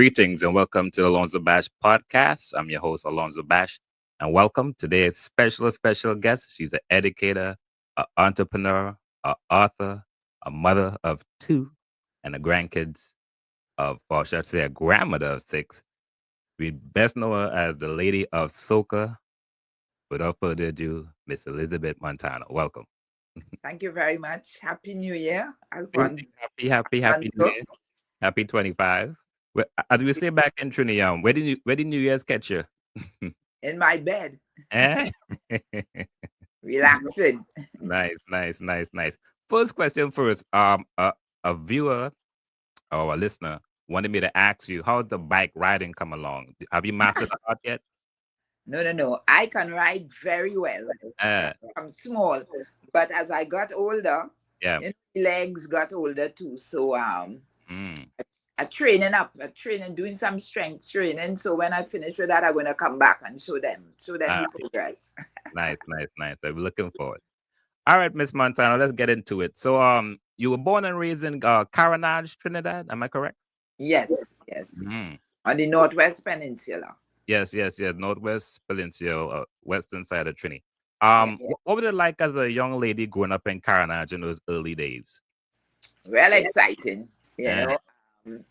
Greetings and welcome to the Alonzobash podcast. I'm your host, Alonzobash, and welcome today's special guest. She's an educator, an entrepreneur, an author, a mother of two, and a grandkids of, or should I say, a grandmother of six. We best know her as the Lady of Soca. Without further ado, Miss Elizabeth Montano. Welcome. Thank you very much. Happy New Year, Happy, Alfonso. happy New Year. Happy 25. As we say back in Trinidad, where did New Year's catch you? In my bed, Eh? relaxing. Nice. First question first. A viewer or a listener wanted me to ask you, how's the bike riding come along? Have you mastered the art yet? No. I can ride very well. Uh, I'm small, but as I got older, yeah. my legs got older too. So Mm. I training up, doing some strength training. So when I finish with that, I'm gonna come back and show them Uh, the progress. nice. I'm looking forward. All right, Miss Montano, let's get into it. So, you were born and raised in Caranage, Trinidad. Am I correct? Yes. Mm. On the Northwest Peninsula. Yes. Northwest Peninsula, western side of Trinity. Yeah. What was it like as a young lady growing up in Caranage in those early days? Well exciting, you Eh, know. Um,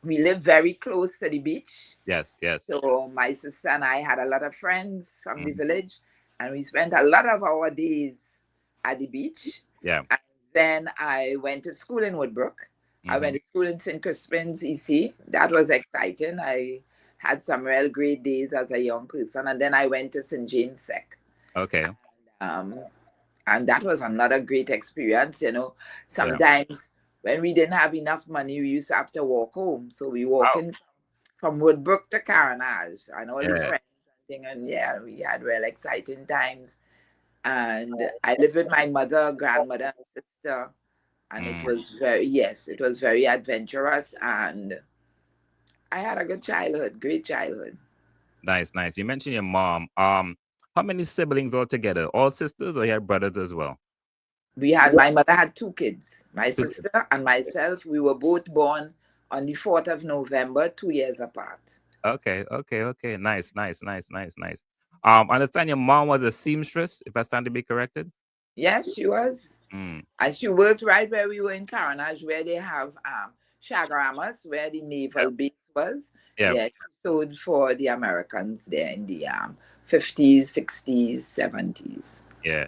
we live very close to the beach. yes. So my sister and I had a lot of friends from the Mhm. village, and we spent a lot of our days at the beach. Yeah. And then I went to school in Woodbrook. I Hmm. went to school in St. Crispin's, EC. That was exciting. I had some real great days as a young person. And then I went to St. James Sec. Okay. Um, and that was another great experience. Yeah. Sometimes when we didn't have enough money, we used to have to walk home. So we walk Wow. in from Woodbrook to Caranage and all the Yeah. friends and thing. And yeah, we had real exciting times. And I lived with my mother, grandmother, and sister. And it Mm. was very adventurous. And I had a good childhood, great childhood. Nice. You mentioned your mom. How many siblings altogether? All sisters or you had brothers as well? My mother had two kids, my Two kids. sister and myself. We were both born on the 4th of November, 2 years apart. Okay. Nice. I understand your mom was a seamstress, if I stand to be corrected. Yes, she was. Mm. And she worked right where we were in Caranage, where they have Chaguaramas, where the Yeah. naval base was. Yeah. Yeah, she sewed for the Americans there in the 50s, 60s, 70s. Yeah.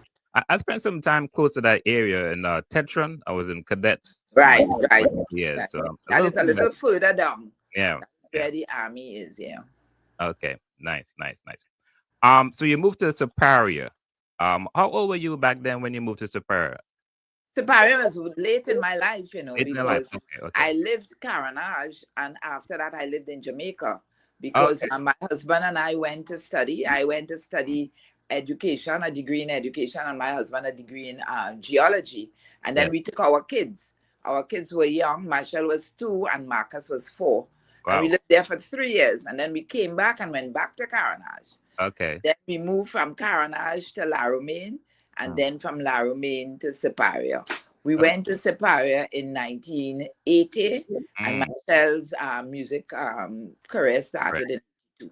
I spent some time close to that area in Tetron. I was in cadets Right, right. for years, Right. so I'm a That little is a familiar. little further down. Yeah. That's Yeah. where the army is, yeah. Okay. Nice. So you moved to Superior. How old were you back then when you moved to Superior? Superior was late in my life, Late in your life. because Okay. I lived Caranage, and after that I lived in Jamaica because Okay. my husband and I went to study. I went to study education, a degree in education, and my husband a degree in geology. And Yeah. then we took our kids. Our kids were young. Machel was 2 and Marcus was 4. And we Wow. lived there for 3 years. And then we came back and went back to Caranage. Okay. Then we moved from Caranage to La Romaine, and Mm. then from La Romaine to Superior. We Okay. went to Superior in 1980, and Mm. Michelle's music career Right. started in 1982.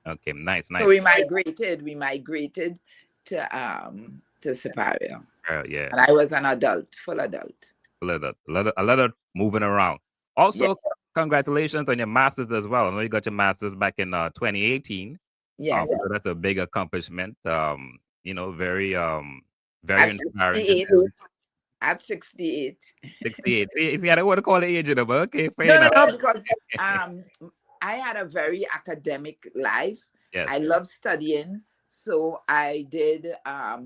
Okay. Nice. So we migrated to Superior, Yeah. and I was an adult, full adult. A lot of moving around. Yeah, Also, congratulations on your masters as well. I know you got your masters back in 2018. yes. So that's a big accomplishment. Very At inspiring to 68, say. at 68. 68. See, I don't want to call it age, but okay, fair No, enough. because I had a very academic life. I Yes. love studying. So I did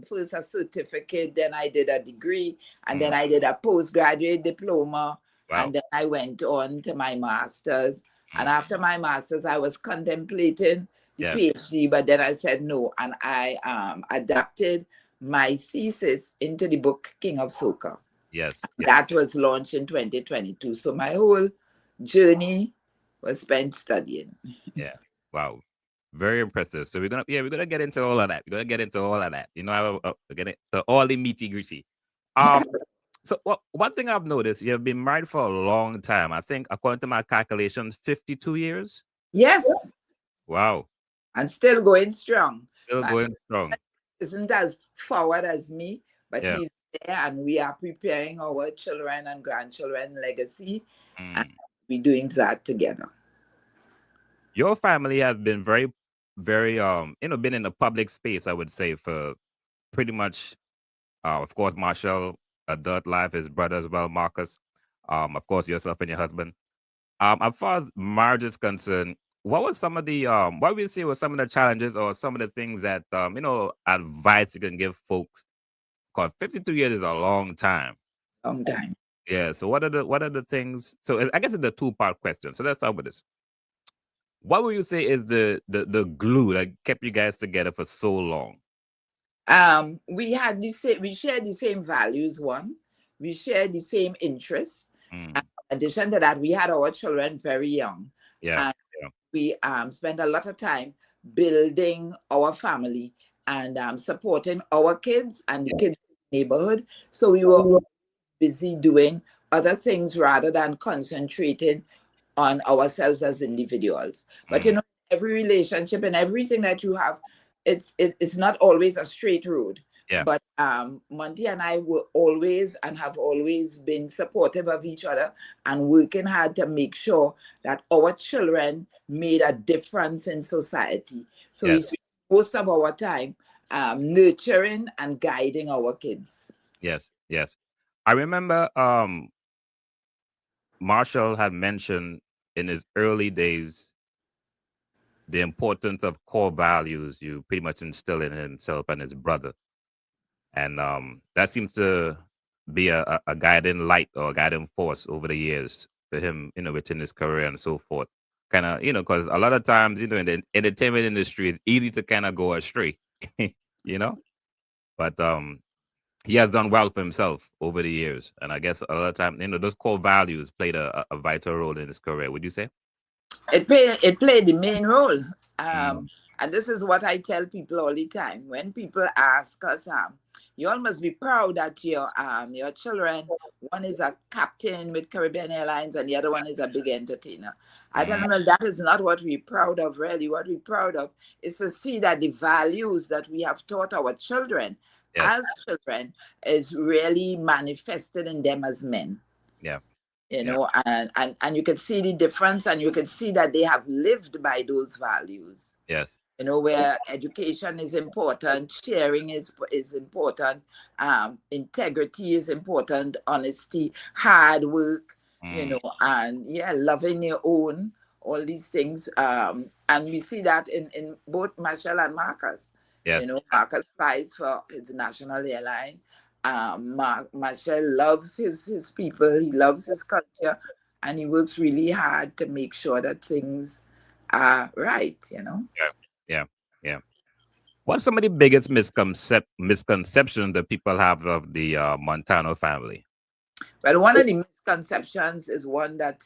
first a certificate, then I did a degree, and then Mm. I did a postgraduate diploma, Wow. and then I went on to my master's. And Mm. after my master's, I was contemplating the Yes. PhD, but then I said no, and I adapted my thesis into the book King of Soca. Yes. That was launched in 2022. So my whole journey was spent studying. Yeah. Wow. Very impressive. So we're gonna get into all of that. We're gonna get into all of that. We're gonna to all the meaty gritty. Um, So one thing I've noticed, you've been married for a long time. I think according to my calculations, 52 years. Yes, Wow. and still going strong. Still My going strong. husband isn't as forward as me, but Yeah. he's there, and we are preparing our children and grandchildren legacy, and Mm. we're doing that together. Your family has been very, very been in the public space, I would say, for pretty much of course, Machel, adult life, his brother as well, Marcus. Of course, yourself and your husband. As far as marriage is concerned, what was some of the what would you say were some of the challenges or some of the things that advice you can give folks? Because 52 years is a long time. Long time. Yeah. So what are the things? So I guess it's a two-part question. So let's start with this. What would you say is the glue that kept you guys together for so long? We had the same, we shared the same values. One, we shared the same interests. Mm, In addition to that, we had our children very young, yeah. and Yeah. we spent a lot of time building our family and supporting our kids and the kids in the neighborhood. So we were busy doing other things rather than concentrating on ourselves as individuals. But Mm, every relationship and everything that you have, it's not always a straight road. yeah. But Monty and I were always and have always been supportive of each other and working hard to make sure that our children made a difference in society. So we Yes. spend most of our time nurturing and guiding our kids. Yes. Yes. I remember Marshall had mentioned in his early days the importance of core values you pretty much instill in himself and his brother. And that seems to be a guiding light or a guiding force over the years for him, within his career and so forth. Kind of, because a lot of times, in the entertainment industry, it's easy to kind of go astray, you know. But he has done well for himself over the years, and I guess a lot of time, those core values played a vital role in his career. Would you say? It played the main role. Mm, And this is what I tell people all the time. When people ask us, you all must be proud that your children, one is a captain with Caribbean Airlines and the other one is a big entertainer. I tell mm, them, well, that is not what we're proud of, really. What we're proud of is to see that the values that we have taught our children yes. as children is really manifested in them as men. Yeah. you Yeah. know and you can see the difference, and you can see that they have lived by those values, Yes. where education is important, sharing is important, integrity is important, honesty, hard work, Mm, and yeah, loving your own, all these things, and we see that in both Machel and Marcus. yes. Marcus flies for his national airline. Machel loves his people, he loves his culture, and he works really hard to make sure that things are right. Yeah. Yeah. Yeah. What's some of the biggest misconceptions that people have of the Montano family? Well, one of the misconceptions is one that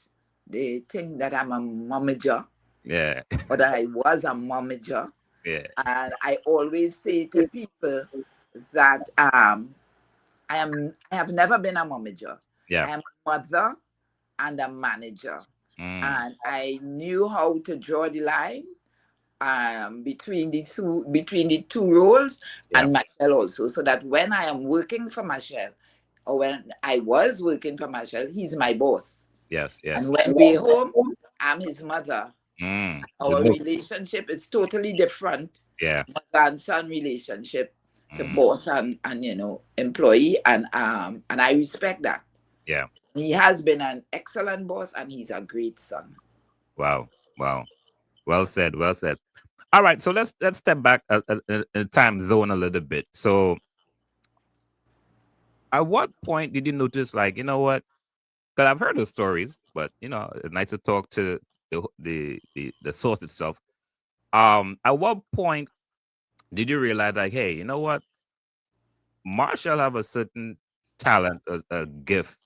they think that I'm a momager, Yeah. or that I was a momager. Yeah. And I always say to people that I have never been a momager. Yeah. I am a mother and a manager. Mm, And I knew how to draw the line between the two roles, yeah. and Machel also, so that when I am working for Machel, or when I was working for Machel, he's my boss. Yes. And Yes. when we're home, I'm his mother. Mm, the Our book. relationship is totally different, Yeah. mother and son relationship, to Mm, boss and employee, and I respect that. yeah. He has been an excellent boss, and he's a great son. Wow. Wow. Well said. Well said. All right. So let's step back a time zone a little bit. So at what point did you notice, like, you know what? Because I've heard the stories, but it's nice to talk to the source itself. At what point did you realize, like, hey, you know what? Marshall have a certain talent, a gift,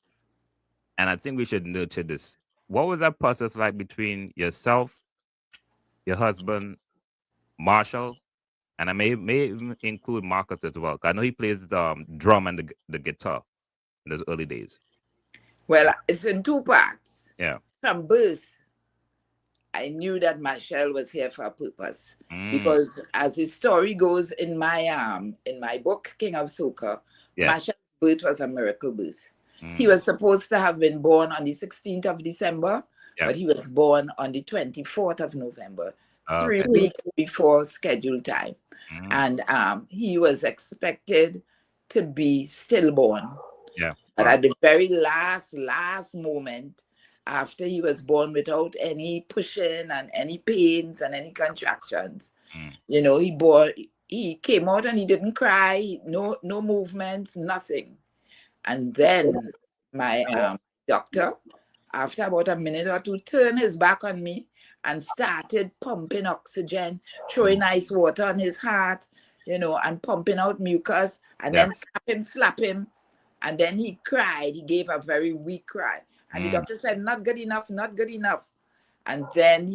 and I think we should nurture this. What was that process like between yourself, your husband, Marshall, and I may even include Marcus as well. 'Cause I know he plays the drum and the guitar. in those early days? Well, it's in two parts. Yeah. From birth, I knew that Machel was here for a purpose Mm. because, as the story goes in my book King of Soca, Yes. Machel's birth was a miracle birth. He Mm. was supposed to have been born on the 16th of December, Yeah. but he was born on the 24th of November, three Okay. weeks before scheduled time, Mm. and he was expected to be stillborn. Yeah. But Wow. at the very last moment, after he was born without any pushing and any pains and any contractions, Mm. he came out and he didn't cry, no movements, nothing. And then my doctor, after about a minute or two, turned his back on me and started pumping oxygen, Mm. throwing ice water on his heart, and pumping out mucus, and Yeah. then slap him. And then he cried. He gave a very weak cry. And the Mm. doctor said, not good enough, not good enough. And then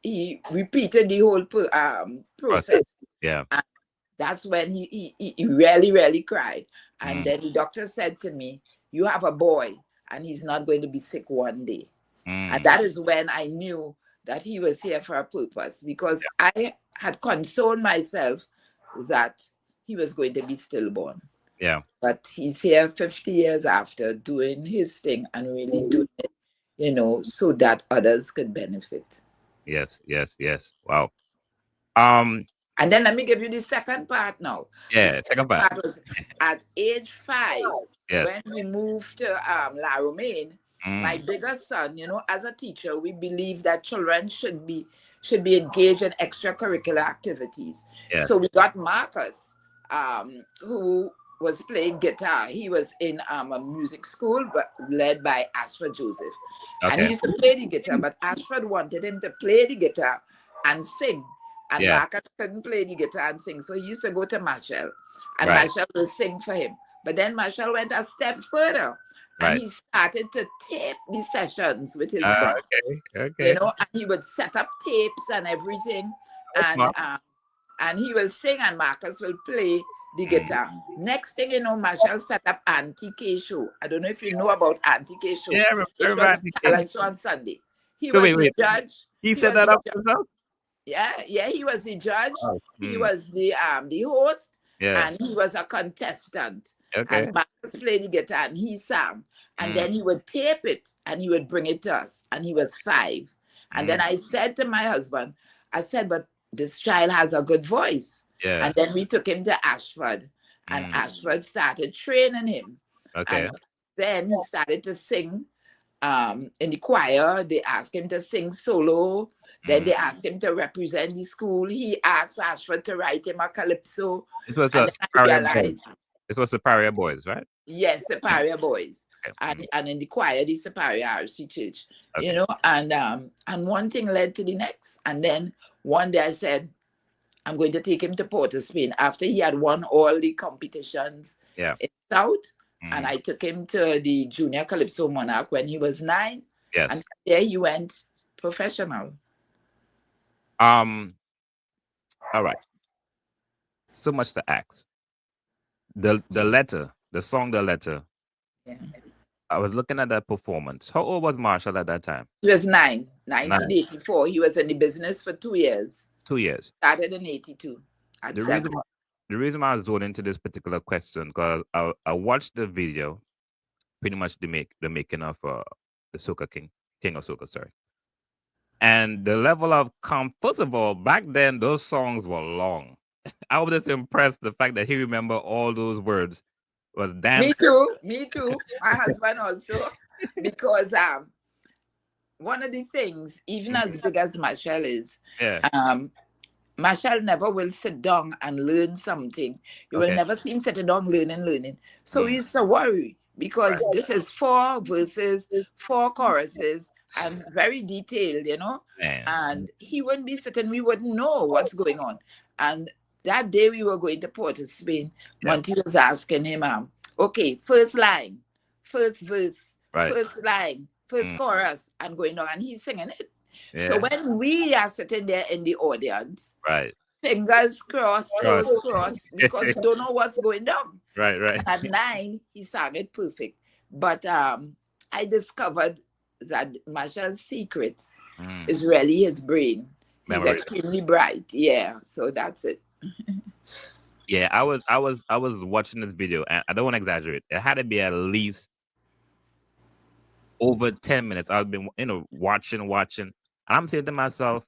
he repeated the whole process. Process. Yeah. And that's when he really, really cried. And Mm. then the doctor said to me, you have a boy, and he's not going to be sick one day. And Mm. that is when I knew that he was here for a purpose, because I had consoled myself that he was going to be stillborn. Yeah. But he's here 50 years after doing his thing and really doing it, so that others could benefit. Yes. Yes. Yes. Wow. Um. And then let me give you the second part now. The Yeah. second Second part. part was at age 5, Yes. when we moved to La Romaine. My Mm. biggest son, as a teacher, we believe that children should be engaged in extracurricular activities. Yes. So we got Marcus, who was playing guitar. He was in a music school, but led by Ashford Joseph. And he Okay. used to play the guitar, but Ashford wanted him to play the guitar and sing. And Yeah. Marcus couldn't play the guitar and sing. So he used to go to Machel, and Right. Machel will sing for him. But then Machel went a step further, and Right. he started to tape the sessions with his band, Okay. Okay. and he would set up tapes and everything, That's and smart. he will sing and Marcus will play the Mm. guitar. Next thing you know, Machel set up Auntie K show. I don't know if you know about Auntie K show. Yeah. I It remember was a Andy. talent show on Sunday. He So was wait. the Wait. judge. He He set was that the up judge. himself. Yeah, he was the judge. Oh. He Mm. was the host, Yeah. and he was a contestant. And Okay. Marcus played the guitar and he sang. And Mm. then he would tape it and he would bring it to us. And he was 5. And then Mm. I said to my husband, I said, but this child has a good voice. Yeah. And then we took him to Ashford, and Mm. Ashford started training him. Okay. And then he started to sing in the choir. They asked him to sing solo. Then Mm. they asked him to represent the school. He asked Ashford to write him a calypso. This was And a then I Superior Boys. realized, This was Superior Boys, right? yes, Mm. Superior Boys. Okay. Mm. And in the choir, the Superior RC Church. Okay. And one thing led to the next. And then one day I said, I'm going to take him to Port of Spain after he had won all the competitions Yeah. in South. And Mm. I took him to the Junior Calypso Monarch when he was 9. And Yes. there he went professional. All right. So much to ask. The letter, the song, the letter. Yeah. I was looking at that performance. How old was Marshall at that time? He was 9, 9. 1984. He was in the business for 2 years. 2 years. Started in 82 at The 7. reason why, the reason why I was zoned into this particular question because I watched the video, pretty much the making of the Soca King of Soca, sorry. And the level of first of all, back then those songs were long. I was just impressed the fact that he remember all those words. Was dance. Me too. My husband also, because one of the things, even as big as Machel is, Yeah. Machel never will sit down and learn something. You will Okay. never see him sitting down learning. So we used to worry because this is 4 verses, 4 choruses, and very detailed, Man. And he wouldn't be sitting, we wouldn't know what's going on. And that day we were going to Port of Spain, Monty was asking him, okay, first line, first verse, Right. first line, first chorus, and going on, and he's singing it. Yeah. So when we are sitting there in the audience, Right. fingers crossed, toes crossed, because don't know what's going down. Right. And at 9, he sang it perfect. But I discovered that Machel's secret Mm. is really his brain. He's Memory. extremely bright. Yeah, so that's it. Yeah, I was watching this video, and I don't want to exaggerate. It had to be at least over 10 minutes. I've been, watching. And I'm saying to myself,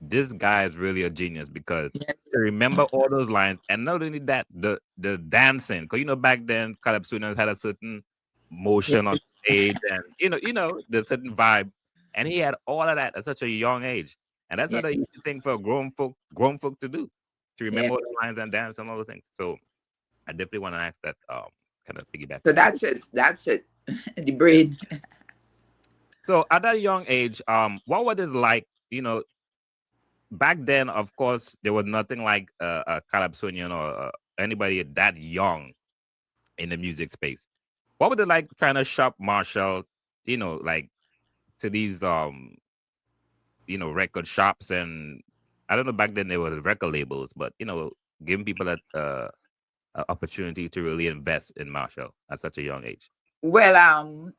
this guy is really a genius because Yes. to remember all those lines, and not only that, the dancing. Because back then, Calypsonians had a certain motion on Yes. stage, and the certain vibe, and he had all of that at such a young age, and that's not Yes. a easy thing for a grown folk to do, to remember Yes. all the lines and dance and all those things. So I definitely want to ask that, kind of So piggybacking on that. that's it. That's it. The brain. So at that young age, what was it like? Back then, of course, there was nothing like a Calypsonian or anybody that young in the music space. What was it like trying to shop Marshall, like to these record shops, and I don't know, back then there were record labels, but giving people that a opportunity to really invest in Marshall at such a young age. Well,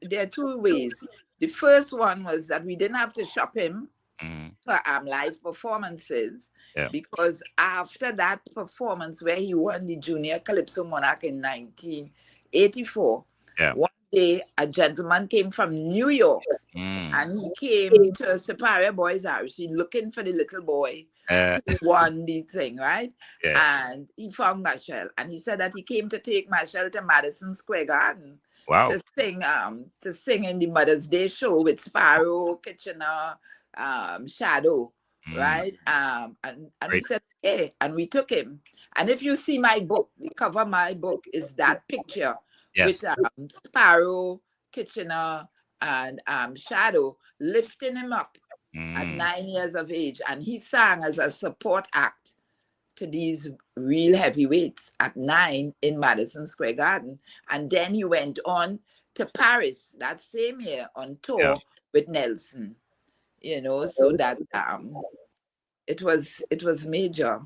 there are two ways. The first one was that we didn't have to shop him Hmm. for live performances, Yeah, because after that performance where he won the Junior Calypso Monarch in 1984, yeah. one day a gentleman came from New York, Mm. and he came to Superior Boys House looking for the little boy Uh, who won the thing, right? yeah. And he found Machel, and he said that he came to take Machel to Madison Square Garden Wow. to sing in the Mother's Day show with Sparrow, Kitchener, Shadow, Mm. right? And we Great. said, okay, and we took him. And if you see my book, the cover of my book is that picture with Yes. Sparrow, Kitchener, and Shadow lifting him up at Mm. 9 years of age. And he sang as a support act to these real heavyweights at 9 in Madison Square Garden. And then he went on to Paris that same year on Yeah. tour with Nelson, so that it was major,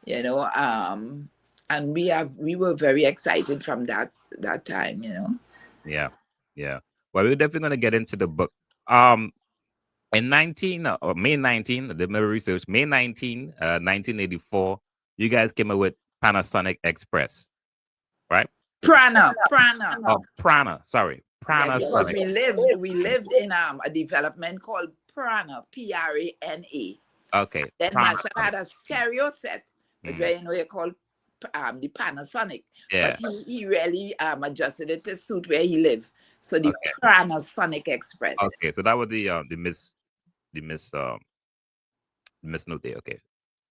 and we were very excited from that time. Yeah. Yeah. Well, we're definitely gonna get into the book. Um, in May 19, the my research, May 19, 1984, you guys came up with Panasonic Express, right? Prana. Oh, Prana. Sorry, Yes, because Panasonic. we lived in a development called Prana, Prana. Okay, Then Marshall Panasonic. had a stereo set, Mm. where you called the Panasonic, but Yeah. he really adjusted it to suit where he lived. So the Okay. Panasonic Express. Okay. So that was the miss note there. Okay.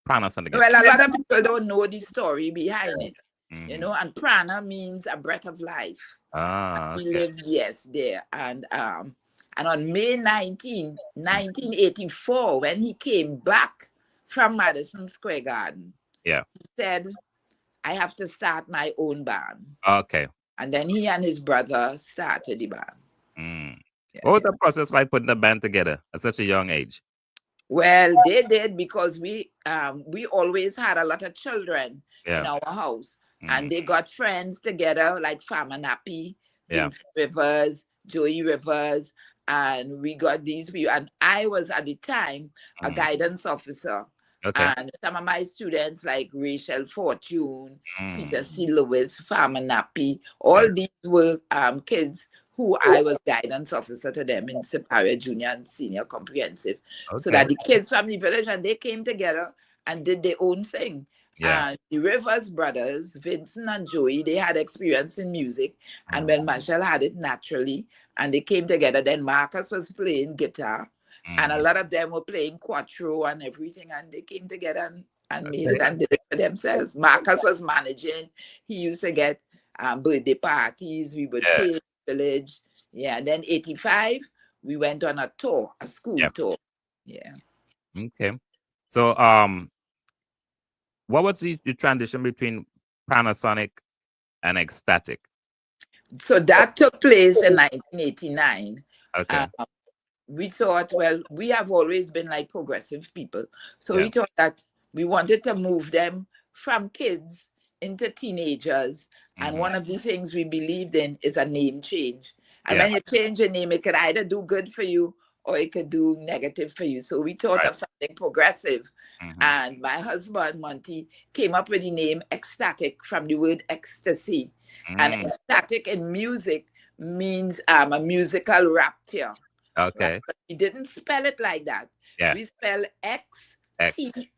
Panasonic Well, a Express. lot of people don't know the story behind it, Hmm. and prana means a breath of life. Ah. We Okay. lived, yes, there. And on May 19, 1984, when he came back from Madison Square Garden, Yeah. he said, I have to start my own band. Okay. And then he and his brother started the band. Mm. Yeah, What was yeah. the process like putting the band together at such a young age? Well, they did, because we always had a lot of children in Yeah. our house, Mm. and they got friends together like Farmer Nappy, Yeah. Vince Rivers, Joey Rivers, and we got these people. And I was at the time a Mm. guidance officer, Okay. and some of my students like Rachel Fortune, Mm. Peter C. Lewis, Farmer Nappy, Yeah. all these were kids who I was guidance officer to them in Superior Junior and Senior Comprehensive. So Okay. that the kids from the village, and they came together and did their own thing. Yeah. And the Rivers brothers, Vincent and Joey, they had experience in music. And Mm. when Machel had it naturally, and they came together, then Marcus was playing guitar, and a Mm. lot of them were playing quattro and everything, and they came together and made Okay. it and did it for themselves. Marcus was managing. He used to get birthday parties. We would Yeah. pay the village. Yeah, and then 85, we went on a tour, a school Yeah. tour. Yeah. Okay. So, what was the transition between Panasonic and Ecstatic? So that took place in 1989. Okay. Um, we thought, well, we have always been like progressive people. So Yeah. we thought that we wanted to move them from kids into teenagers And one of the things we believed in is a name change. And Yeah. when you change your name, it could either do good for you or it could do negative for you. So we thought Right. of something progressive. Mm-hmm. And my husband, Monty, came up with the name ecstatic from the word ecstasy. And Mm. ecstatic in music means a musical rapture. Right? Okay. But we didn't spell it like that. Yeah. We spell X. Xtatik,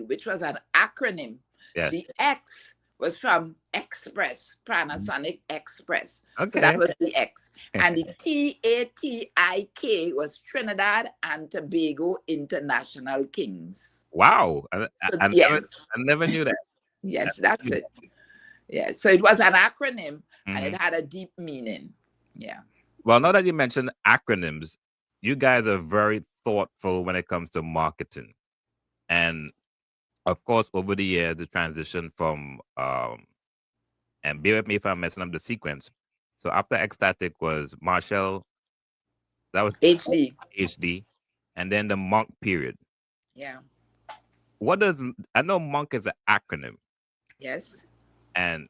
which was an acronym. Yes. The X was from Express, Mhm. Panasonic Express. So that Okay. was the X. And the Tatik was Trinidad and Tobago International Kings. Wow. So I never knew that. yes, that's it. Yeah. So it was an acronym and it Hmm. had a deep meaning. Yeah. Well, now that you mentioned acronyms, you guys are very thoughtful when it comes to marketing. And of course, over the years, the transition from and bear with me if I'm messing up the sequence. So after Ecstatic was Machel, that was HD. HD, and then the Monk period. Yeah. What does I know Monk is an acronym, Yes. and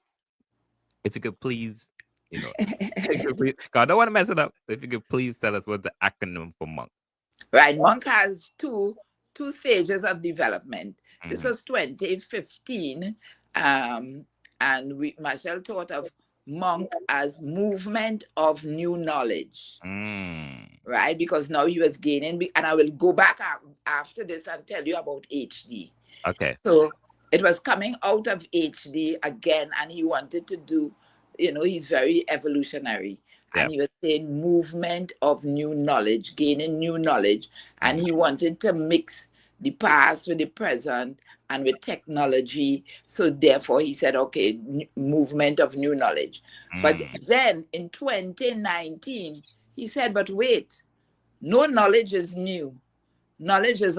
if you could please, you know, if you could please, 'cause I don't want to mess it up. If you could please tell us what's the acronym for Monk. Right. Monk has two stages of development. This Hmm. was 2015. Um, and Machel thought of Monk as movement of new knowledge. Mm. Right? Because now he was gaining, and I will go back after this and tell you about HD. Okay. So it was coming out of HD again, and he wanted to do, he's very evolutionary. Yeah. And he was saying movement of new knowledge, gaining new knowledge. And Mm. he wanted to mix the past with the present and with technology. So therefore he said, okay, movement of new knowledge. But Mm. then in 2019, he said, but wait, no knowledge is new. Knowledge is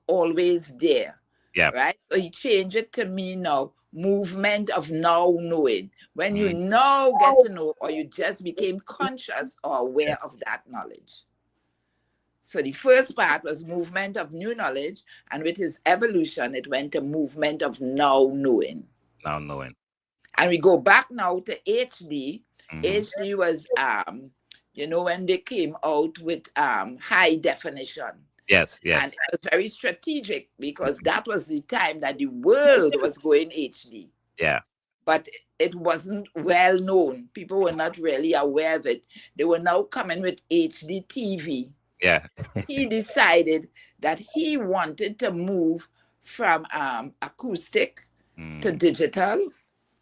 always there, Yeah. right? So he changed it to me now, movement of now knowing. When you Mm. now get to know, or you just became conscious or Yeah. aware of that knowledge. So the first part was movement of new knowledge, and with his evolution, it went to movement of now knowing. Now knowing. And we go back now to HD. Hmm. HD was, when they came out with high definition. Yes. And Yes. it was very strategic because that was the time that the world was going HD. Yeah. But it wasn't well known. People were not really aware of it. They were now coming with HD TV. Yeah. He decided that he wanted to move from acoustic to Mm. digital,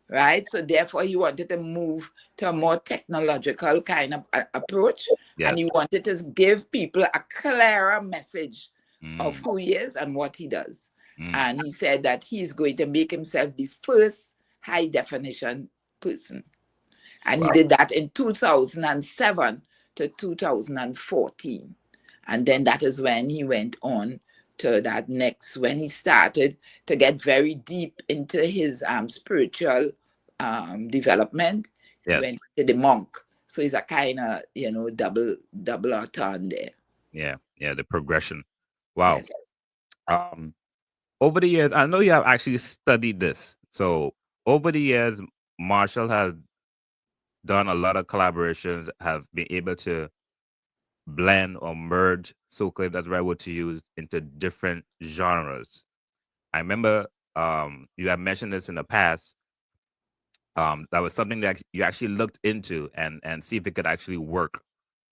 right? So therefore, he wanted to move to a more technological kind of approach, and Yes. he wanted to give people a clearer message of Mm. who he is and what he does. Mm. And he said that he's going to make himself the first high definition person. And he Wow. did that in 2007 to 2014. And then that is when he went on to that next, when he started to get very deep into his spiritual development. He Yes. went to the monk. So he's a kind of, double turn there. Yeah. Yeah. The progression. Wow. Yes. Um. Over the years, I know you have actually studied this. So over the years, Marshall has done a lot of collaborations, have been able to blend or merge soca, if that's the right word to use, into different genres. I remember you had mentioned this in the past. That was something that you actually looked into and see if it could actually work.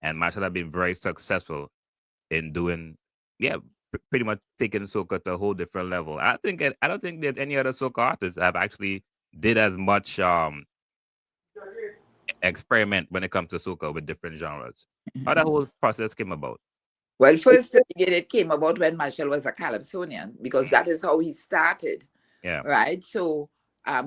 And Marshall have been very successful in doing, yeah, pretty much taking soca to a whole different level. I don't think there's any other soca artists that have actually did as much experiment when it comes to soca with different genres. How that whole process came about? Well, first, the beginning, it came about when Machel was a Calypsonian, because Mm. that is how he started, Yeah, right? So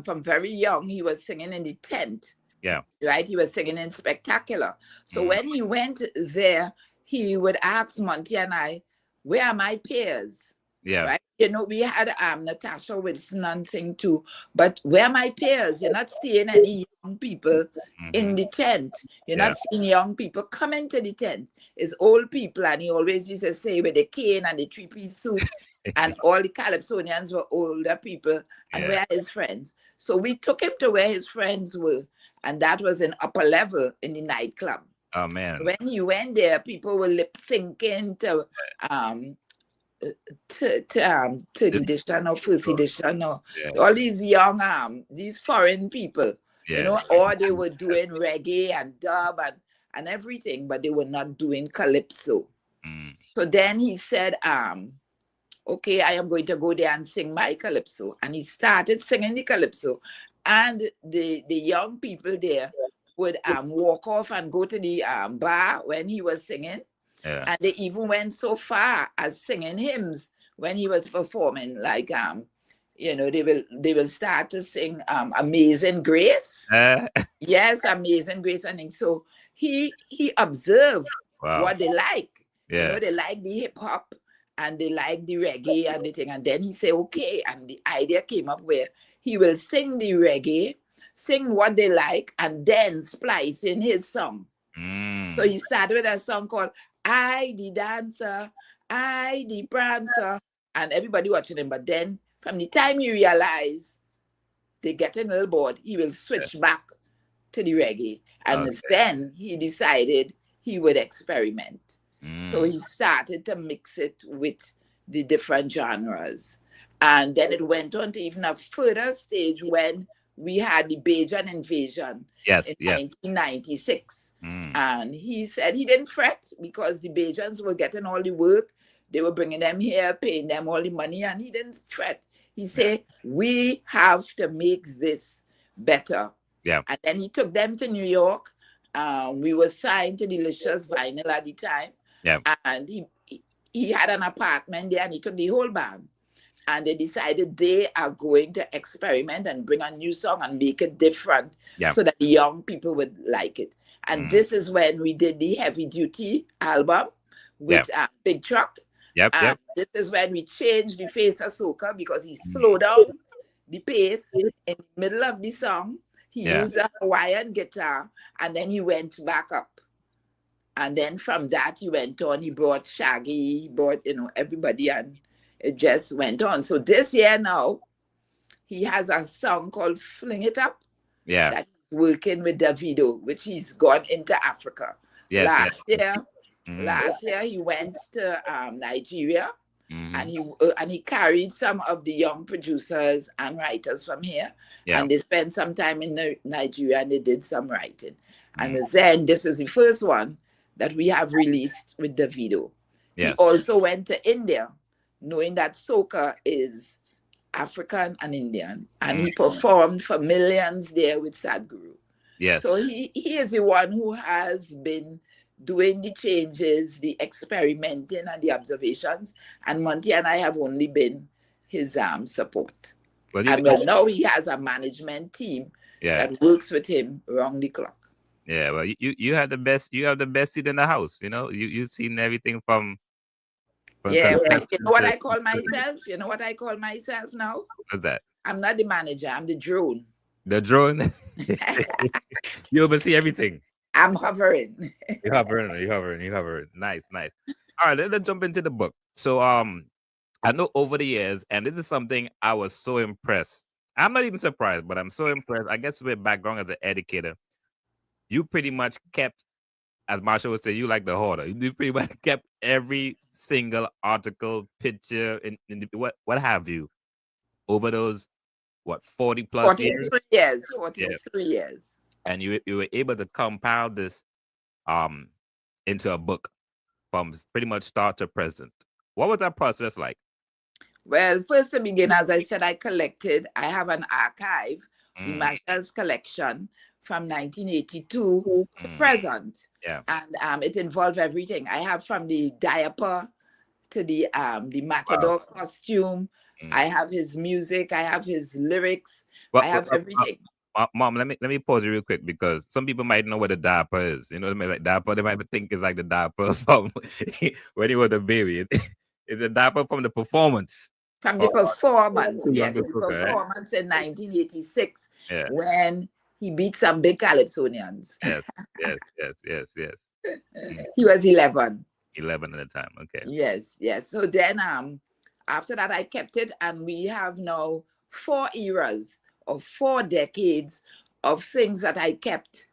from very young, he was singing in the tent, yeah. right? He was singing in Spectacular. So Mm. when he went there, he would ask Monty and I, where are my peers? Yeah. right? You know, we had Natasha Wilson and thing too. But where my peers, you're not seeing any young people in Mm-hmm. the tent. You're Yeah. not seeing young people come into the tent. It's old people, and he always used to say with the cane and the three-piece suit, and all the Calypsonians were older people, and Yeah. where his friends. So we took him to where his friends were, and that was an upper level in the nightclub. Oh man. When he went there, people were lip syncing um to This, third edition or first edition or yeah. all these young these foreign people, you Yeah. know, or they were doing reggae and dub and everything, but they were not doing calypso. Mm. So then he said, okay, I am going to go there and sing my calypso. And he started singing the calypso. And the young people there would walk off and go to the bar when he was singing, Yeah. and they even went so far as singing hymns when he was performing. Like you know, they will start to sing Amazing Grace. Uh, Yes, Amazing Grace. And so he observed wow. what they like. You Yeah. know, they like the hip hop and they like the reggae and the thing. And then he said, okay, and the idea came up where he will sing the reggae, sing what they like, and then splice in his song. So Mm. he started with a song called I the Dancer, I the Prancer, and everybody watching him. But then from the time he realized they getting a little bored, he will switch back to the reggae. And Okay. then he decided he would experiment. So Mm. he started to mix it with the different genres. And then it went on to even a further stage when we had the Bajan invasion Yes. in Yes. 1996. Mm. And he said he didn't fret because the Bajans were getting all the work. They were bringing them here, paying them all the money, and he didn't fret. He Yeah. said, we have to make this better. Yeah. And then he took them to New York. We were signed to Delicious Vinyl at the time. Yeah. And he had an apartment there, and he took the whole band. And they decided they are going to experiment and bring a new song and make it different Yeah. so that the young people would like it. And Mm. this is when we did the Heavy Duty album Yeah. with Big Truck. Yep. And Yep. this is when we changed the face of soca because he Mm. slowed down the pace in the middle of the song. He Yeah. used a Hawaiian guitar, and then he went back up. And then from that, he went on. He brought Shaggy, he brought, you know, everybody, and it just went on. So this year now, he has a song called Fling It Up Yeah. that he's working with Davido, which he's gone into Africa. Yes. Yes. Last year, Mm. last year he went to Nigeria, Mm-hmm. and he carried some of the young producers and writers from here, Yeah. and they spent some time in Nigeria and they did some writing. And Mm. then this is the first one that we have released with Davido. He Yes. also went to India, knowing that soca is African and Indian, and Mm. he performed for millions there with Sadhguru. So Yes. he is the one who has been doing the changes, the experimenting, and the observations. And Monty and I have only been his support. Well, And well, now he has a management team yeah. that works with him round the clock. Yeah. Well, you have the best. You have the best seat in the house. You know. You've seen everything from Yeah, well, you conception know what to I call myself? You know what I call myself now? what's that? I'm not the manager, I'm the drone. The drone. You oversee everything. I'm hovering. You hovering. You hovering. You hovering. Nice. Nice. All right. Let's jump into the book. So I know over the years, and this is something I was so impressed. I'm not even surprised, but I'm so impressed. I guess with background as an educator, you pretty much kept, as Machel would say, you like the hoarder. You pretty much kept every single article, picture, what have you, over those 40 plus years. 43 years. Yeah, 43 years. and you were able to compile this um into a book from pretty much start to present. What was that process like? Well, first to begin, as I said, I have an archive, the Mm, Machel's collection from 1982 to mm, present. yeah, And it involved everything. I have from the diaper to the wow. matador costume. Mm. I have his music. I have his lyrics. Well, I have everything. Mom, let me pause you real quick because some people might know what a diaper is. You know, like diaper, they might think it's like the diaper from when he was a baby. It's a diaper from the performance. From the Oh, performance, to yes, Uncle the Soca, right? performance in 1986 Yeah. when he beat some big Calypsonians. Yes. Yes. Yes. Yes. Yes. Mm. He was 11. 11 at the time. Okay. Yes, yes. So then after that I kept it, and we have now 4 eras of 4 decades of things that I kept,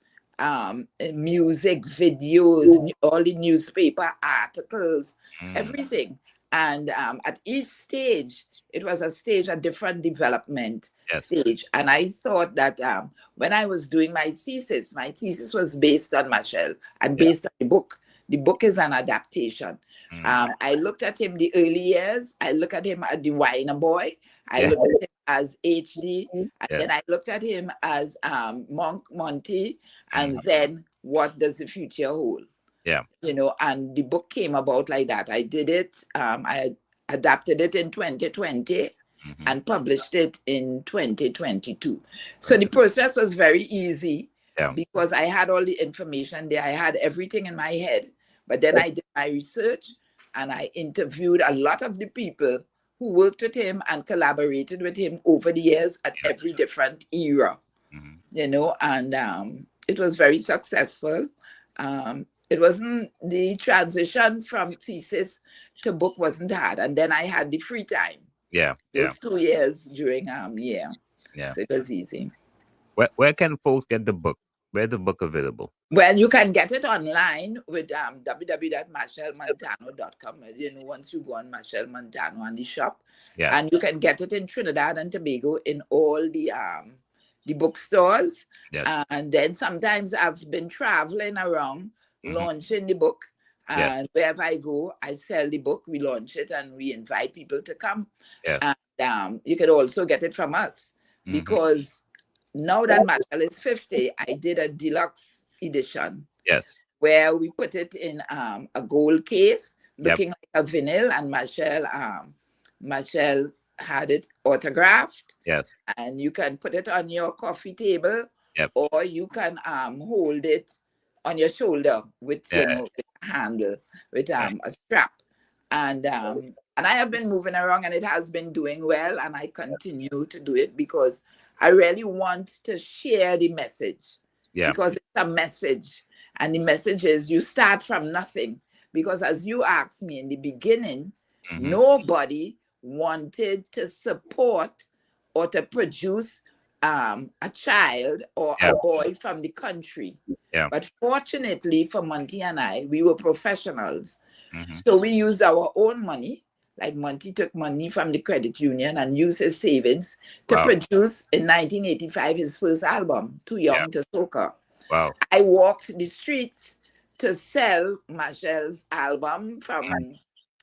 music, videos, all the newspaper articles, Mm. everything. And at each stage, it was a stage, a different development Yes. stage. And I thought that when I was doing my thesis was based on Machel and Yeah. based on the book. The book is an adaptation. Mm. I looked at him the early years. I looked at him as the Winer Boy. I Yeah. looked at him as HD. And Yeah. then I looked at him as Monty. And Mm. then what does the future hold? Yeah. And the book came about like that. I did it. I adapted it in 2020 Mm-hmm. and published it in 2022. So the Fantastic. process was very easy Yeah. because I had all the information there. I had everything in my head. But then I did my research and I interviewed a lot of the people who worked with him and collaborated with him over the years at Yeah. every different era, Mm-hmm. and it was very successful. It wasn't, the transition from thesis to book wasn't hard. And then I had the free time, Yeah. Yeah. those 2 years during, Yeah. so it was easy. Where can folks get the book? Where's the book available? Well, you can get it online with www.machelmontano.com. Once you go on Machel Montano on the shop, Yeah. and you can get it in Trinidad and Tobago in all the bookstores. Yes. And then sometimes I've been traveling around Mm-hmm. launching the book. Yes. And wherever I go, I sell the book, we launch it, and we invite people to come. Yes. And you can also get it from us Mm-hmm. because now that Machel is 50, I did a deluxe edition Yes. where we put it in a gold case Yep. looking like a vinyl, and Machel had it autographed, Yes. and you can put it on your coffee table, Yep. or you can hold it on your shoulder with Yeah. with a handle, with Yeah. a strap. And I have been moving around, and it has been doing well, and I continue to do it because I really want to share the message, Yeah. because it's a message, and the message is you start from nothing. Because as you asked me in the beginning, Mm-hmm. nobody wanted to support or to produce a child or Yeah. a boy from the country. Yeah. But fortunately for Monty and I, we were professionals. Mm-hmm. So we used our own money. Like Monty took money from the credit union and used his savings to Wow. produce in 1985 his first album, Too Yeah. Young to Soca. Wow. I walked the streets to sell Machel's album from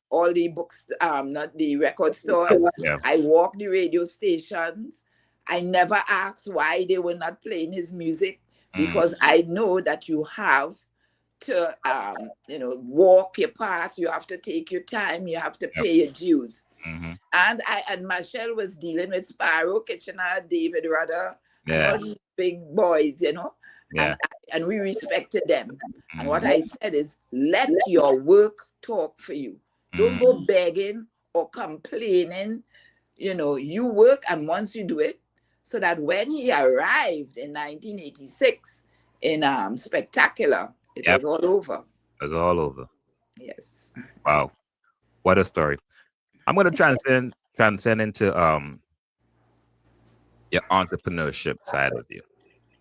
all the books, not the record stores. Yeah. I walked the radio stations. I never asked why they were not playing his music, Mm. because I know that you have to, walk your path. You have to take your time. You have to Yep. pay your dues. Mm-hmm. And Machel was dealing with Sparrow, Kitchener, David Rudder, and Yeah. all these big boys, Yeah. and we respected them. And what Mm-hmm. I said is, let your work talk for you. Don't Mm. go begging or complaining. You work, and once you do it, so that when he arrived in 1986 in Spectacular, it Yep. was all over. It's all over. Yes. Wow. What a story. I'm gonna transcend into your entrepreneurship side of you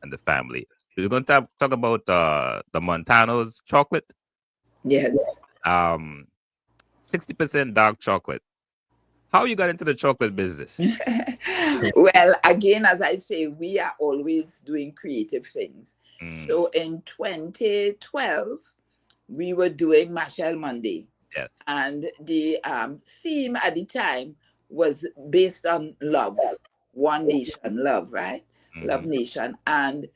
and the family. We're gonna talk about the Montano's chocolate. Yes. Um 60% dark chocolate. How you got into the chocolate business? Well, again, as I say, we are always doing creative things. Mm. So in 2012, we were doing Machel Monday. Yes. And the theme at the time was based on love. One nation, love, right? Mm-hmm. Love nation. And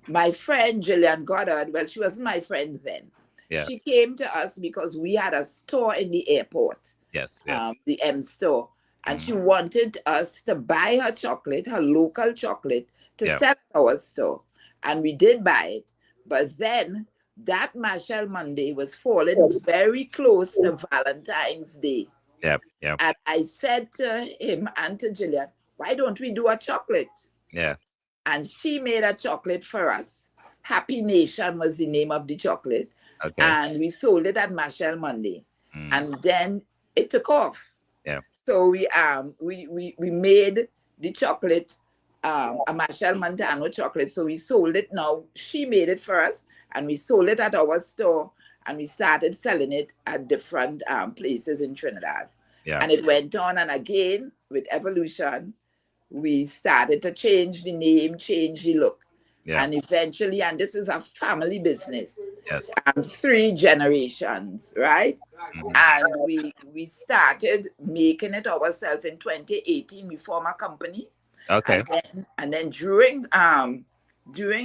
my friend Jillian Goddard, well, she wasn't my friend then. Yeah. She came to us because we had a store in the airport, Yes. Yes. the M store. And Mhm. she wanted us to buy her chocolate, her local chocolate, to Yeah. sell at our store. And we did buy it. But then that Machel Monday was falling very close to Valentine's Day. Yeah. Yeah. And I said to him and to Jillian, why don't we do a chocolate? Yeah. And she made a chocolate for us. Happy Nation was the name of the chocolate. Okay. And we sold it at Machel Monday. Mm. And then it took off. Yeah. So we made the chocolate, a Machel Montano chocolate. So we sold it now. She made it for us and we sold it at our store and we started selling it at different places in Trinidad. Yeah. And it went on and again with evolution. We started to change the name, change the look. Yeah. And eventually, and this is a family business, Yes. 3 generations, right? Hmm. And we started making it ourselves in 2018. We formed a company, Okay. and then during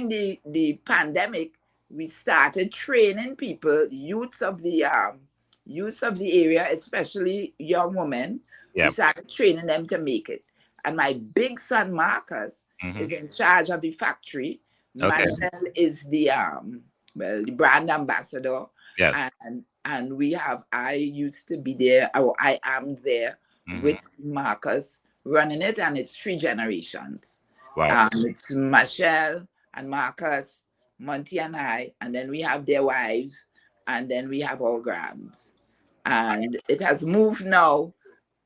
the pandemic, we started training people, youths of the area, especially young women. We Yeah. started training them to make it. And my big son Marcus Hmm. is in charge of the factory. Okay. Machel is the the brand ambassador, Yes. and we have, I used to be there, or I am there Hmm. with Marcus running it, and it's 3 generations. Wow. It's Machel and Marcus, Monty and I, and then we have their wives, and then we have our grands. And it has moved now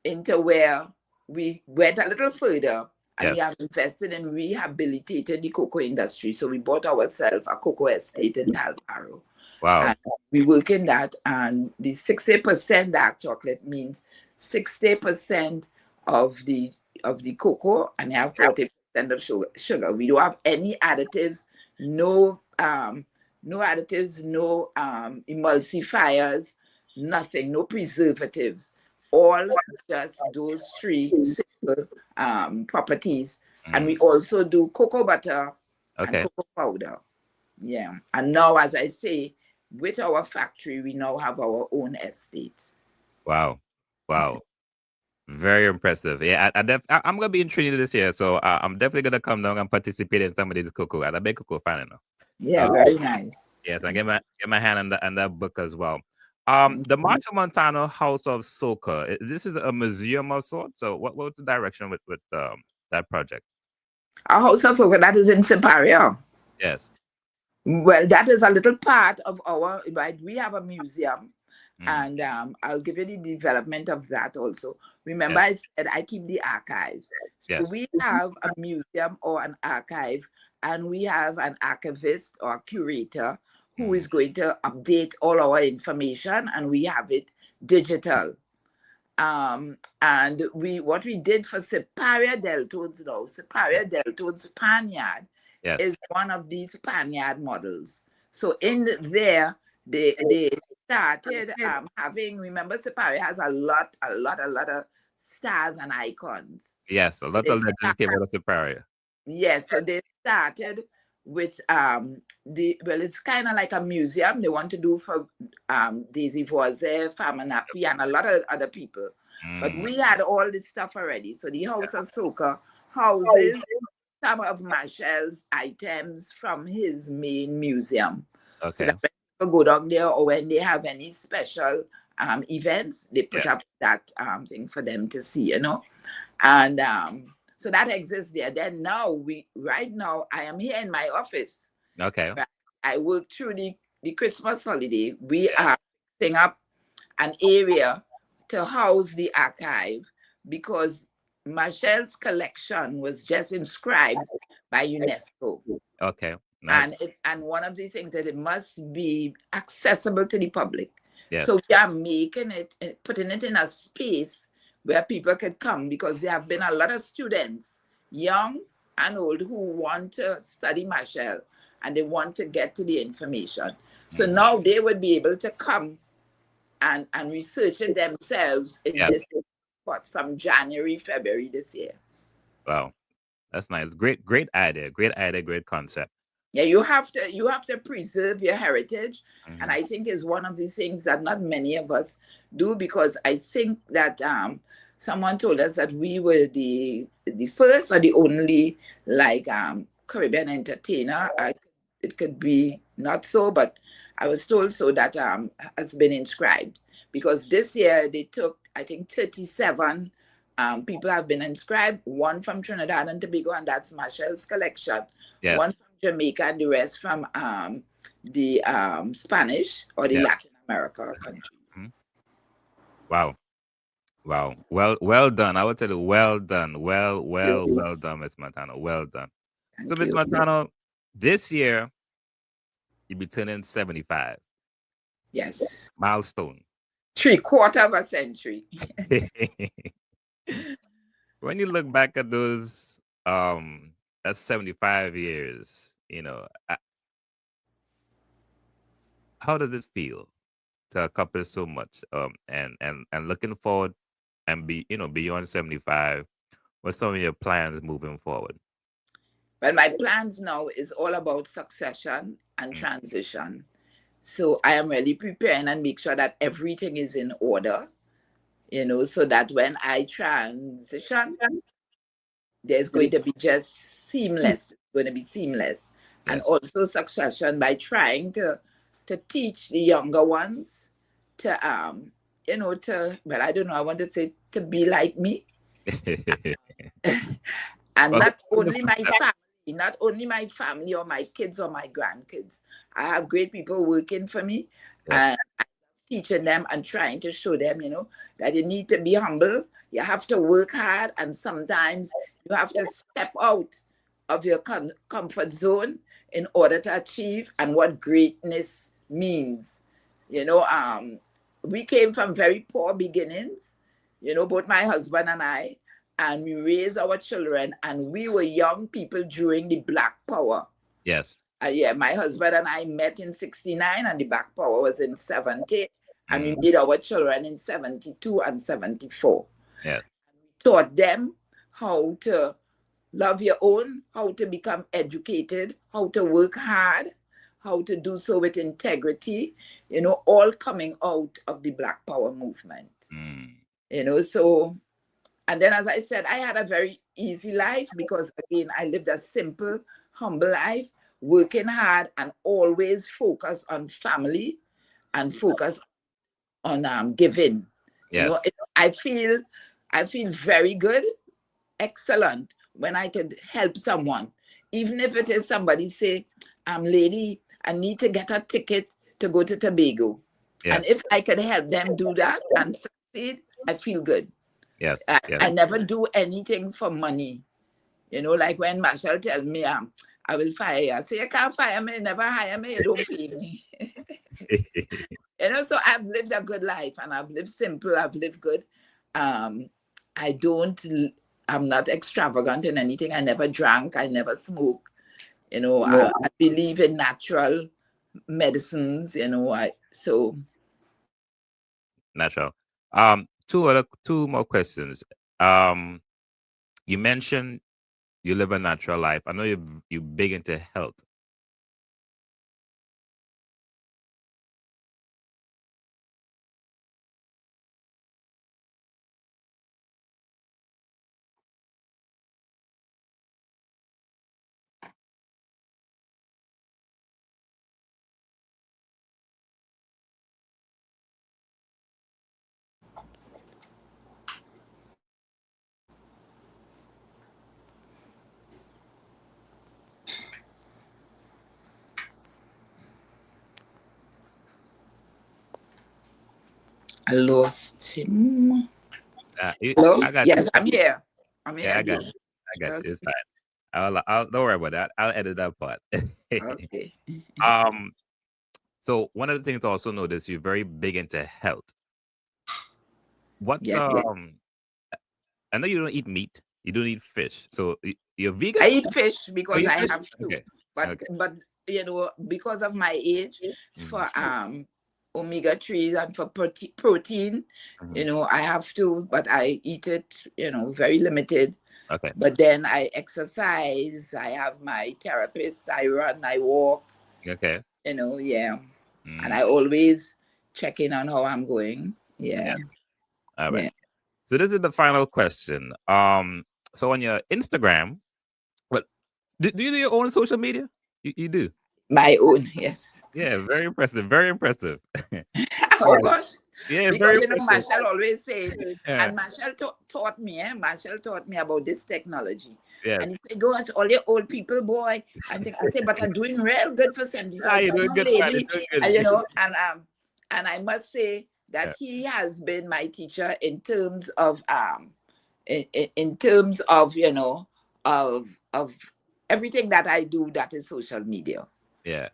into where we went a little further and we Yes. have invested in rehabilitating the cocoa industry. So we bought ourselves a cocoa estate in Talbaro. Wow. And we work in that. And the 60% dark chocolate means 60% of the cocoa and you have 40% of sugar. We don't have any additives, no no additives, no emulsifiers, nothing, no preservatives. All just those 3 simple properties. And Mm. we also do cocoa butter and Okay. cocoa powder. Yeah. And now, as I say, with our factory, we now have our own estate. Wow. Wow. Very impressive. Yeah, I'm gonna be in Trinidad this year, so I'm definitely gonna come down and participate in some of these cocoa. I'm a big cocoa fan, you know. Yeah, Uh, very nice. yes, and get my hand on that book as well. The Mhm. Machel Montano House of Soca. This is a museum of sorts. So what's the direction with that project? Our house of soca, that is in Siparia. Yes. Well, that is a little part of our, right? We have a museum, Mm. and I'll give you the development of that also. Remember, Yes. I said I keep the archives. So Yes. we have a museum or an archive, and we have an archivist or curator who Mm. is going to update all our information, and we have it digital. And what we did for Siparia Deltones now, Siparia Deltones Spaniard Yes. is one of these Spaniard models. So in there, they started having, remember Siparia has a lot of stars and icons. Yes. A So lot they of legends came out of Superior. Yes, so they started with it's kind of like a museum they want to do for Daisy Voise, Famanapi, and a lot of other people. But Mm. we had all this stuff already. So the House of Soca houses some of Machel's items from his main museum. So Okay. that when people go down there or when they have any special events, they put Yeah. up that thing for them to see, And so that exists there. Then now right now I am here in my office. Okay. Right? I work through the Christmas holiday. We Yeah. are setting up an area to house the archive because Machel's collection was just inscribed by UNESCO. Okay. Nice. And one of these things that it must be accessible to the public. So Yes. we are making it, putting it in a space where people could come because there have been a lot of students, young and old, who want to study Machel and they want to get to the information. So Mm. now they would be able to come and research it themselves in Yes. this spot from January, February this year. Wow. That's nice. Great idea. Great idea. Great concept. Yeah, you have to preserve your heritage, and Hmm. I think is one of these things that not many of us do because I think that someone told us that we were the first or the only like Caribbean entertainer. It could be not so, but I was told so that has been inscribed, because this year they took, I think, 37 people have been inscribed. One from Trinidad and Tobago, and that's Machel's collection. Yes. One from Jamaica, and the rest from the Spanish or the Yeah. Latin America countries. Mhm. Wow. Wow. Well done. I would tell you, well done. Well done, Miss Montano. Well done. So, Thank Miss you. Montano, this year you'll be turning 75. Yes. Milestone. Three-quarter of a century. When you look back at those, that's 75 years, how does it feel to accomplish so much? And looking forward and beyond 75, what's some of your plans moving forward? Well, my plans now is all about succession and Mm. transition. So I am really preparing and make sure that everything is in order, so that when I transition, there's going to be just seamless. It's going to be seamless. And Yes. also succession by trying to teach the younger ones to well, I don't know, I want to say to be like me. And Well, not in the only my footsteps. family, not only my family or my kids or my grandkids. I have great people working for me, Yes. and I'm teaching them and trying to show them, that you need to be humble. You have to work hard, and sometimes you have to step out of your comfort zone in order to achieve and what greatness means. We came from very poor beginnings, both my husband and I, and we raised our children, and we were young people during the Black Power. Yes. Yeah, my husband and I met in 69, and the Black Power was in 70, and we Mm. made our children in 72 and 74. Yes. Taught them how to love your own, how to become educated, how to work hard, how to do so with integrity, all coming out of the Black Power movement. Mm. So, and then, as I said, I had a very easy life because, again, I lived a simple, humble life, working hard and always focus on family and focus on giving. Yes. I feel very good, excellent when I could help someone, even if it is somebody say, lady, I need to get a ticket to go to Tobago. And Yes. if I could help them do that and succeed, I feel good. Yes. I Yes. never do anything for money. Like when Machel tell me, I will fire you. I say, you can't fire me, never hire me, you don't pay me. So I've lived a good life, and I've lived simple, I've lived good. Um, I don't, I'm not extravagant in anything. I never drank, I never smoke. I believe in natural medicines, so. Natural. Two more questions. You mentioned you live a natural life. I know you big into health. I lost him. You, Hello? I got Yes, I'm here. I'm here Yeah, I got again. you. I got you. Okay. It's fine. I'll don't worry about that. I'll edit that part. Okay. um. So one of the things to also notice, you're very big into health. What Yeah. I know you don't eat meat. You don't eat fish. So you're vegan? I eat fish Oh, because you eat I fish? have to. Okay. But Okay. but because of my age, Hmm. for omega-3s and for protein, Hmm. I have to, but I eat it, very limited. Okay. But then I exercise, I have my therapist, I run, I walk, Okay. yeah. And I Mm, always check in on how I'm going. yeah. Yeah. All right. Yeah. So this is the final question. So on your Instagram, what do you do your own social media? You do. My own, yes. Yeah, very impressive. Very impressive. All Oh right. gosh. Yeah, Because very you know, impressive. Machel always say, Yeah. and Machel taught me, Machel taught me about this technology. Yes. And he said, gosh, all your old people, boy. And I say, but I'm doing real good for Ah, 75 you're years doing old good, man. lady. You're And, doing you good. know, and I must say that Yeah. he has been my teacher in terms of in terms of, you know, of everything that I do that is social media. Yeah.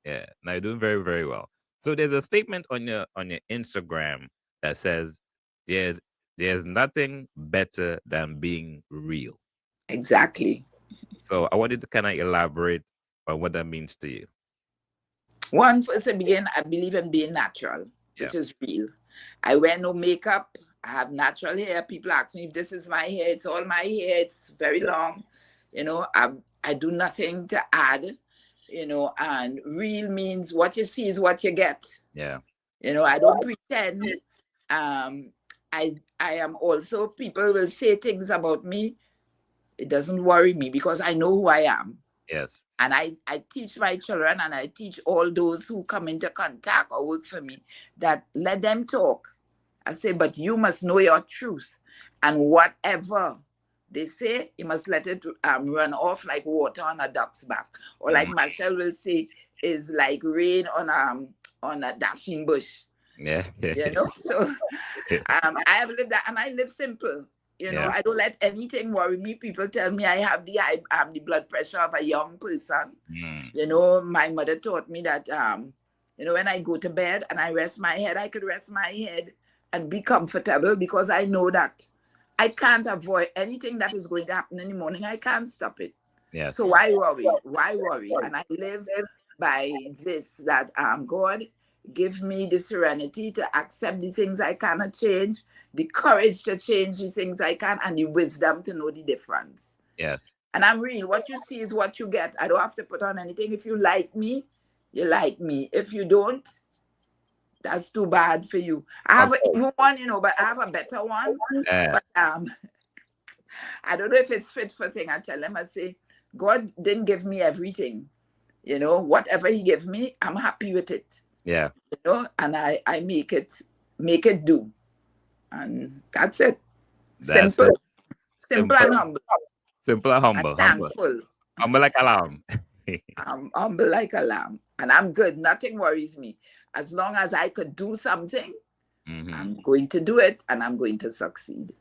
Yeah. Now you're doing very, very well. So there's a statement on your Instagram that says there's there's nothing better than being real. Exactly. So I wanted to kind of elaborate on what that means to you. One, first to begin, I believe in being natural, Yeah. which is real. I wear no makeup. I have natural hair. People ask me if this is my hair. It's all my hair. It's very long. You know, I do nothing to add, you know, and real means what you see is what you get. Yeah. You know, I don't pretend. Um, I am also, people will say things about me. It doesn't worry me because I know who I am. Yes. And I teach my children and I teach all those who come into contact or work for me that let them talk. I say, but you must know your truth. And whatever they say, you must let it run off like water on a duck's back. Or like Mm, Machel will say, is like rain on a dashing bush. yeah. You know? So I have lived that and I live simple. You know, Yeah. I don't let anything worry me. People tell me I have the blood pressure of a young person. Mm, You know, my mother taught me that you know, when I go to bed and I rest my head, I could rest my head and be comfortable because I know that I can't avoid anything that is going to happen in the morning. I can't stop it. yes. So why worry? Why worry? And I live by this that God give me the serenity to accept the things I cannot change, the courage to change the things I can, and the wisdom to know the difference. Yes. And I'm real. What you see is what you get. I don't have to put on anything. If you like me, you like me. If you don't, that's too bad for you. I have Of a course. even one, you know, but I have a better one. Yeah. But I don't know if it's fit for thing. I tell them, I say, God didn't give me everything. You know, whatever he gave me, I'm happy with it. Yeah. You know, and I make it do. And that's it. That's Simple, it. simple Simple. and humble Simple and and humble. Humble. thankful. Humble like alarm. I'm humble like a lamb. And I'm good. Nothing worries me. As long as I could do something, Hmm. I'm going to do it and I'm going to succeed.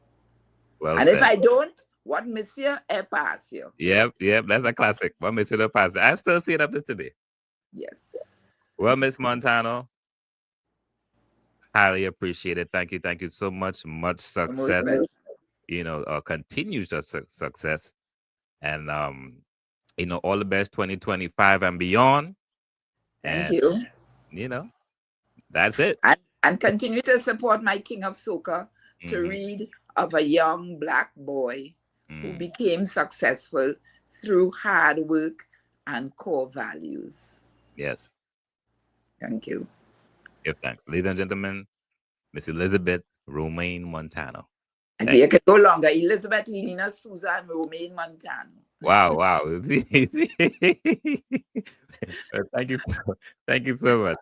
Well And if said. I don't, what monsieur est patient. Yep. Yep. That's a classic. What Miss the past. I still see it up to today. Yes. Well, Miss Montano, highly appreciated. Thank you. Thank you so much. Much You're most success. welcome. Continued success. And all the best 2025 and beyond. Thank And you. you know, that's it. And continue to support my King of Soca to Hmm. read of a young black boy who Mm. became successful through hard work and core values. Yes. Thank you. Give thanks. Ladies and gentlemen, Miss Elizabeth Romaine Montano. And Thank you you. can go longer. Elizabeth, Lena, Susan, Romaine, Montano. Wow, wow. Thank you thank you so much.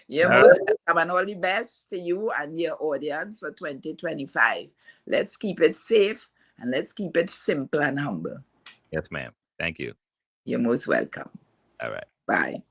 You're All most right. welcome and all the best to you and your audience for 2025. Let's keep it safe and let's keep it simple and humble. Yes, ma'am. Thank you. You're most welcome. All right. Bye.